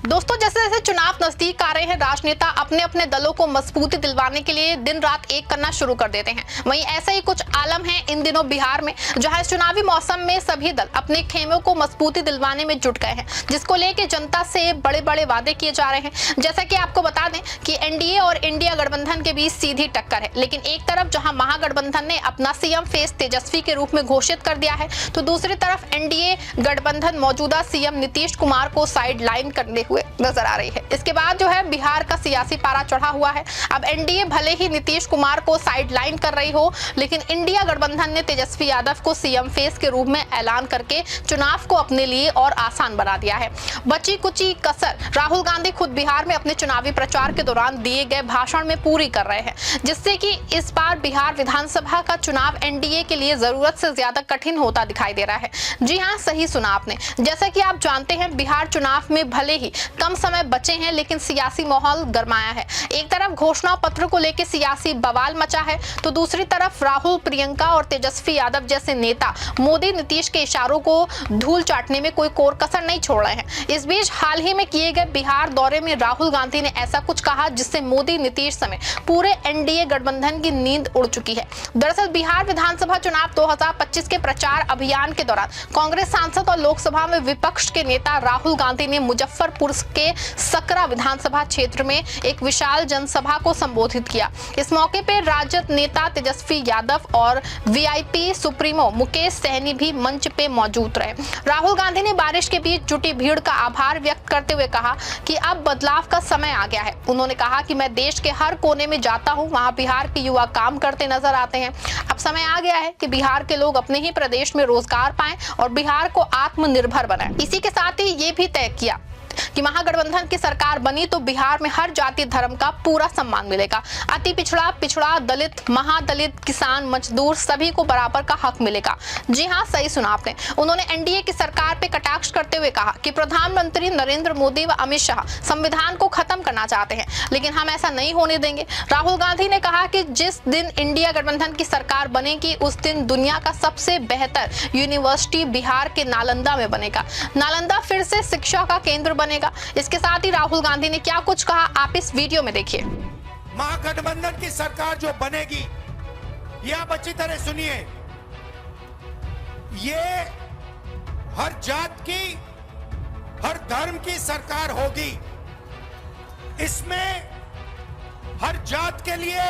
दोस्तों, जैसे जैसे चुनाव नजदीक आ रहे हैं, राजनेता अपने अपने दलों को मजबूती दिलवाने के लिए दिन रात एक करना शुरू कर देते हैं। वहीं ऐसा ही कुछ आलम है इन दिनों बिहार में, जहां इस चुनावी मौसम में सभी दल अपने खेमों को मजबूती दिलवाने में जुट गए हैं, जिसको लेकर जनता से बड़े बड़े वादे किए जा रहे हैं। जैसा कि आपको बता दें कि एनडीए और इंडिया गठबंधन के बीच सीधी टक्कर है, लेकिन एक तरफ जहां महागठबंधन ने अपना सीएम फेस तेजस्वी के रूप में घोषित कर दिया है, तो दूसरी तरफ एनडीए गठबंधन मौजूदा सीएम नीतीश कुमार को साइड लाइन करने हुए नजर आ रही है। इसके बाद जो है बिहार का सियासी पारा चढ़ा हुआ है। अब एनडीए भले ही नीतीश कुमार को साइड लाइन कर रही हो, लेकिन इंडिया गठबंधन ने तेजस्वी यादव को सीएम फेस के रूप में ऐलान करके चुनाव को अपने लिए और आसान बना दिया है। बची कुची कसर राहुल गांधी खुद बिहार में अपने चुनावी प्रचार के दौरान दिए गए भाषण में पूरी कर रहे हैं, जिससे कि इस बार बिहार विधानसभा का चुनाव एनडीए के लिए जरूरत से ज्यादा कठिन होता दिखाई दे रहा है। जी हाँ, सही सुना आपने। जैसा कि आप जानते हैं, बिहार चुनाव में भले ही कम समय बचे हैं, लेकिन सियासी माहौल गरमाया है। एक तरफ घोषणा पत्र को लेकर सियासी बवाल मचा है, तो दूसरी तरफ राहुल, प्रियंका और तेजस्वी यादव जैसे नेता मोदी नीतीश के इशारों को धूल चाटने में कोई कोर कसर नहीं छोड़ रहे हैं। इस बीच हाल ही में किए गए बिहार दौरे में राहुल गांधी ने ऐसा कुछ कहा जिससे मोदी नीतीश समेत पूरे एनडीए गठबंधन की नींद उड़ चुकी है। दरअसल बिहार विधानसभा चुनाव 2025 के प्रचार अभियान के दौरान कांग्रेस सांसद और लोकसभा में विपक्ष के नेता राहुल गांधी ने मुजफ्फरपुर के सकरा विधानसभा क्षेत्र में एक विशाल जनसभा को संबोधित किया। इस मौके पर राजद नेता तेजस्वी यादव और वीआईपी सुप्रीमो मुकेश सहनी भी मंच पे मौजूद रहे। राहुल गांधी ने बारिश के बीच जुटी भीड़ का आभार व्यक्त करते हुए कहा कि अब बदलाव का समय आ गया है। उन्होंने कहा कि मैं देश के हर कोने में जाता हूं, वहां बिहार के युवा काम करते नजर आते हैं। अब समय आ गया है कि बिहार के लोग अपने ही प्रदेश में रोजगार पाएं और बिहार को आत्मनिर्भर बनाएं। इसी के साथ ही ये भी तय किया कि महागठबंधन की सरकार बनी तो बिहार में हर जाति धर्म का पूरा सम्मान मिलेगा। अति पिछड़ा, पिछड़ा, दलित, महादलित, किसान, मजदूर सभी को बराबर का हक मिलेगा। जी हाँ, सही सुना आपने। उन्होंने एनडीए की सरकार पे कटाक्ष करते हुए कहा कि प्रधानमंत्री नरेंद्र मोदी व अमित शाह संविधान को खत्म करना चाहते हैं, लेकिन हम ऐसा नहीं होने देंगे। राहुल गांधी ने कहा कि जिस दिन इंडिया गठबंधन की सरकार बनेगी, उस दिन दुनिया का सबसे बेहतर यूनिवर्सिटी बिहार के नालंदा में बनेगा। नालंदा फिर से शिक्षा का केंद्र बनेगा। इसके साथ ही राहुल गांधी ने क्या कुछ कहा, आप इस वीडियो में देखिए। महागठबंधन की सरकार जो बनेगी, ये आप अच्छी तरह सुनिए, ये हर जात की, हर धर्म की सरकार होगी। इसमें हर जात के लिए,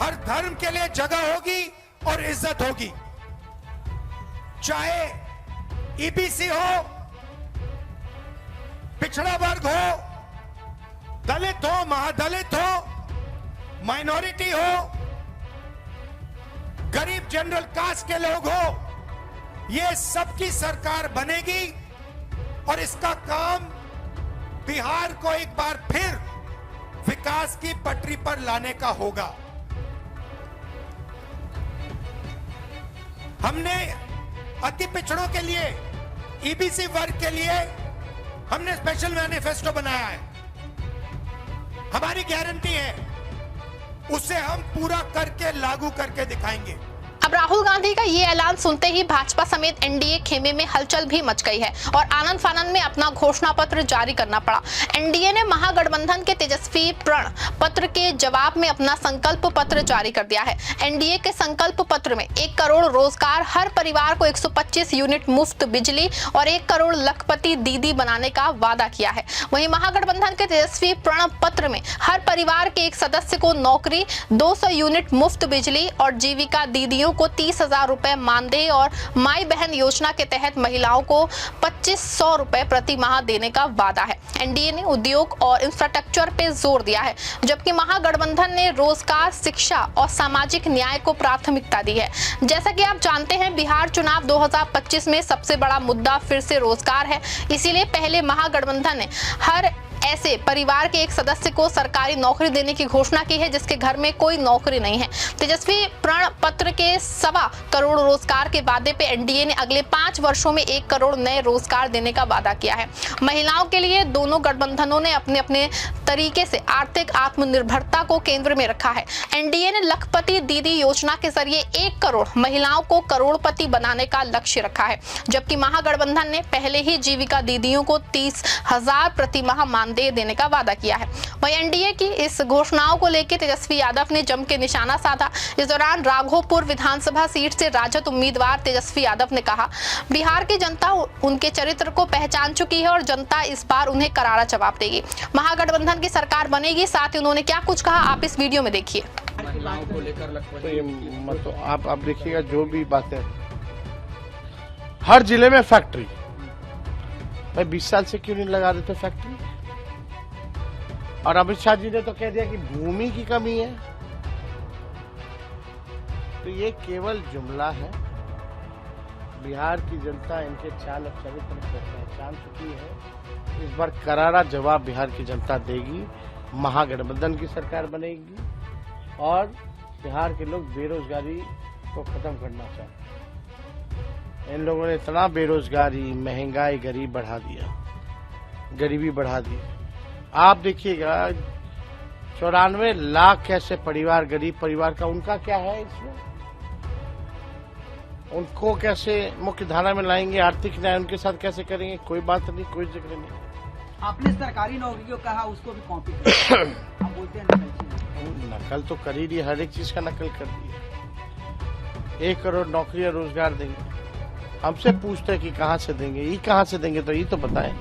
हर धर्म के लिए जगह होगी और इज्जत होगी। चाहे ईबीसी हो, पिछड़ा वर्ग हो, दलित हो, महादलित हो, माइनॉरिटी हो, गरीब जनरल कास्ट के लोग हो, ये सबकी सरकार बनेगी और इसका काम बिहार को एक बार फिर विकास की पटरी पर लाने का होगा। हमने अति पिछड़ों के लिए, ईबीसी वर्ग के लिए हमने स्पेशल मैनिफेस्टो बनाया है। हमारी गारंटी है, उसे हम पूरा करके लागू करके दिखाएंगे। अब राहुल गांधी का ये ऐलान सुनते ही भाजपा समेत एनडीए खेमे में हलचल भी मच गई है और आनंद फानंद में अपना घोषणा पत्र जारी करना पड़ा। एनडीए ने महागठबंधन के तेजस्वी प्रण पत्र के जवाब में अपना संकल्प पत्र जारी कर दिया है। एनडीए के संकल्प पत्र में 1 करोड़ रोजगार, हर परिवार को 125 यूनिट मुफ्त बिजली और 1 करोड़ लखपति दीदी बनाने का वादा किया है। वहीं महागठबंधन के तेजस्वी प्रण पत्र में हर परिवार के एक सदस्य को नौकरी, 200 यूनिट मुफ्त बिजली और जीविका दीदियों को 30,000 रुपए मानदेय और माई बहन योजना के तहत महिलाओं को 2500 रुपए प्रति माह देने का वादा है। एनडीए ने उद्योग और इंफ्रास्ट्रक्चर पे जोर दिया है, जबकि महागठबंधन ने रोजगार, शिक्षा और सामाजिक न्याय को प्राथमिकता दी है। जैसा कि आप जानते हैं, बिहार चुनाव 2025 में सबसे बड़ा मुद्दा फिर से रोजगार है। इसीलिए पहले महागठबंधन ने हर ऐसे परिवार के एक सदस्य को सरकारी नौकरी देने की घोषणा की है जिसके घर में कोई नौकरी नहीं है। तेजस्वी प्रण पत्र के 1.25 करोड़ रोजगार के वादे पे एनडीए ने अगले 5 वर्षों में 1 करोड़ नए रोजगार देने का वादा किया है। महिलाओं के लिए दोनों गठबंधनों ने अपने अपने तरीके से आर्थिक आत्मनिर्भरता को केंद्र में रखा है। एनडीए ने लखपति दीदी योजना के जरिए 1 करोड़ महिलाओं को करोड़पति बनाने का लक्ष्य रखा है, जबकि महागठबंधन ने पहले ही जीविका दीदियों को 30,000 प्रति माह मानदेय देने का वादा किया है। वहीं एनडीए की इस घोषणाओं को लेकर तेजस्वी यादव ने जम के निशाना साधा। इस दौरान राघोपुर विधानसभा सीट से राजद उम्मीदवार तेजस्वी यादव ने कहा, बिहार की जनता उनके चरित्र को पहचान चुकी है और जनता इस बार उन्हें करारा जवाब देगी। महागठबंधन की सरकार बनेगी। साथ ही उन्होंने क्या कुछ कहा आप इस वीडियो में देखिए। महिलाओं को लेकर तो ये मतलब आप देखिएगा जो भी बातें, हर जिले में फैक्ट्री, भाई 20 साल से क्यों नहीं लगा देते फैक्ट्री? और अमित शाह जी ने तो कह दिया कि भूमि की कमी है। तो ये केवल जुमला है। बिहार की जनता इनके चाल और चरित्र को पहचान चुकी है। इस बार करारा जवाब बिहार की जनता देगी। महागठबंधन की सरकार बनेगी और बिहार के लोग बेरोजगारी को खत्म करना चाहते हैं। इन लोगों ने इतना बेरोजगारी, महंगाई, गरीबी बढ़ा दी। आप देखिएगा 94 लाख कैसे परिवार, गरीब परिवार का, उनका क्या है इसमें? उनको कैसे मुख्य धारा में लाएंगे? आर्थिक न्याय उनके साथ कैसे करेंगे? कोई बात नहीं, कोई जिक्र नहीं। आपने सरकारी नौकरी को कहा उसको भी कॉपी कर आप बोलते हैं नकल तो कर ही रही, हर एक चीज का नकल कर दी है। 1 करोड़ नौकरी और रोजगार देंगे। हमसे पूछते हैं कि कहां से देंगे, ये कहां से देंगे, तो ये तो बताएं।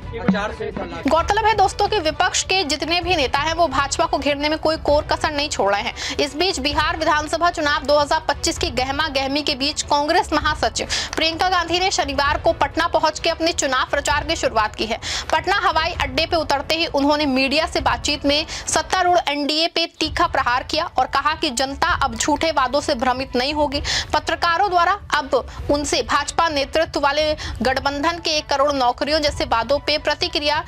गौरतलब है दोस्तों कि विपक्ष के जितने भी नेता हैं वो भाजपा को घेरने में कोई कोर कसर नहीं छोड़ रहे हैं। इस बीच बिहार विधानसभा चुनाव 2025 की गहमा गहमी के बीच कांग्रेस महासचिव प्रियंका गांधी ने शनिवार को पटना पहुंच के अपने चुनाव प्रचार की शुरुआत की है। पटना हवाई अड्डे पे उतरते ही उन्होंने मीडिया से बातचीत में सत्तारूढ़ एनडीए पे तीखा प्रहार किया और कहा कि जनता अब झूठे वादों से भ्रमित नहीं होगी। पत्रकारों द्वारा अब उनसे भाजपा नेतृत्व वाले गठबंधन के 1 करोड़ नौकरियों जैसे वादों पे प्रतिक्रिया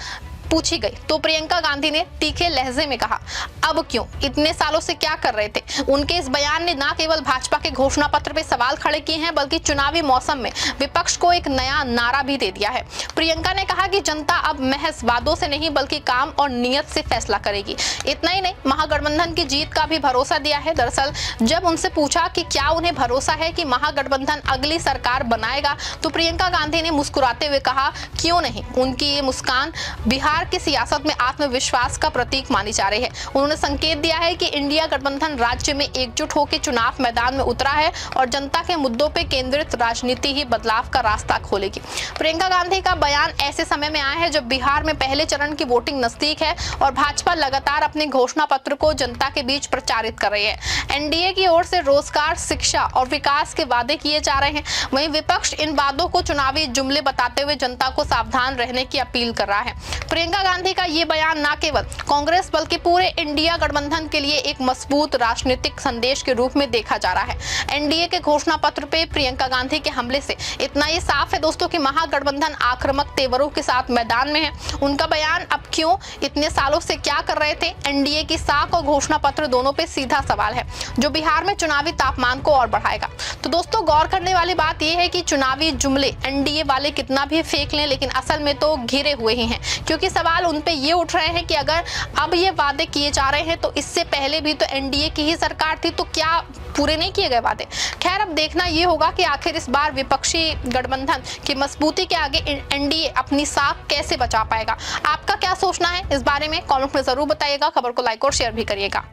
पूछी गई तो प्रियंका गांधी ने तीखे लहजे में कहा, अब क्यों, इतने सालों से क्या कर रहे थे। उनके इस बयान ने न केवल भाजपा के घोषणा पत्र पे सवाल खड़े किए हैं बल्कि चुनावी मौसम में विपक्ष को एक नया नारा भी दे दिया है। प्रियंका ने कहा कि जनता अब महज वादों से नहीं बल्कि काम और नियत से फैसला करेगी। इतना ही नहीं, महागठबंधन की जीत का भी भरोसा दिया है। दरअसल जब उनसे पूछा कि क्या उन्हें भरोसा है कि महागठबंधन अगली सरकार बनाएगा तो प्रियंका गांधी ने मुस्कुराते हुए कहा, क्यों नहीं। उनकी ये मुस्कान बिहार की सियासत में आत्मविश्वास का प्रतीक मानी जा रही है। उन्होंने संकेत दिया है कि इंडिया गठबंधन राज्य में एकजुट होकर चुनाव मैदान में उतरा है और जनता के मुद्दों पे केंद्रित राजनीति ही बदलाव का रास्ता खोलेगी। प्रियंका गांधी का बयान ऐसे समय में आया है जब बिहार में पहले चरण की वोटिंग नजदीक है और भाजपा लगातार अपने घोषणा पत्र को जनता के बीच प्रचारित कर रही है। एनडीए की ओर से रोजगार, शिक्षा और विकास के वादे किए जा रहे हैं। वहीं विपक्ष इन वादों को चुनावी जुमले बताते हुए जनता को सावधान रहने की अपील कर रहा है। प्रियंका गांधी का ये बयान न केवल कांग्रेस बल्कि पूरे इंडिया गठबंधन के लिए एक मजबूत राजनीतिक संदेश के रूप में देखा जा रहा है। एनडीए के घोषणा पत्र पे प्रियंका गांधी के हमले से इतना ये साफ है दोस्तों कि महागठबंधन आक्रामक तेवरों के साथ मैदान में है। उनका बयान अब क्यों, इतने सालों से क्या कर रहे थे, एनडीए की साख और घोषणा पत्र दोनों पे सीधा सवाल है जो बिहार में चुनावी तापमान को और बढ़ाएगा। तो दोस्तों गौर करने वाली बात यह है कि चुनावी जुमले एनडीए वाले कितना भी फेंक लें लेकिन असल में तो घिरे हुए ही हैं, क्योंकि सवाल उन पे ये उठ रहे हैं कि अगर अब ये वादे किए जा रहे हैं तो इससे पहले भी तो एनडीए की ही सरकार थी, तो क्या पूरे नहीं किए गए वादे। खैर अब देखना ये होगा कि आखिर इस बार विपक्षी गठबंधन की मजबूती के आगे एनडीए अपनी साख कैसे बचा पाएगा। आपका क्या सोचना है इस बारे में कमेंट में जरूर बताइएगा। खबर को लाइक और शेयर भी करिएगा।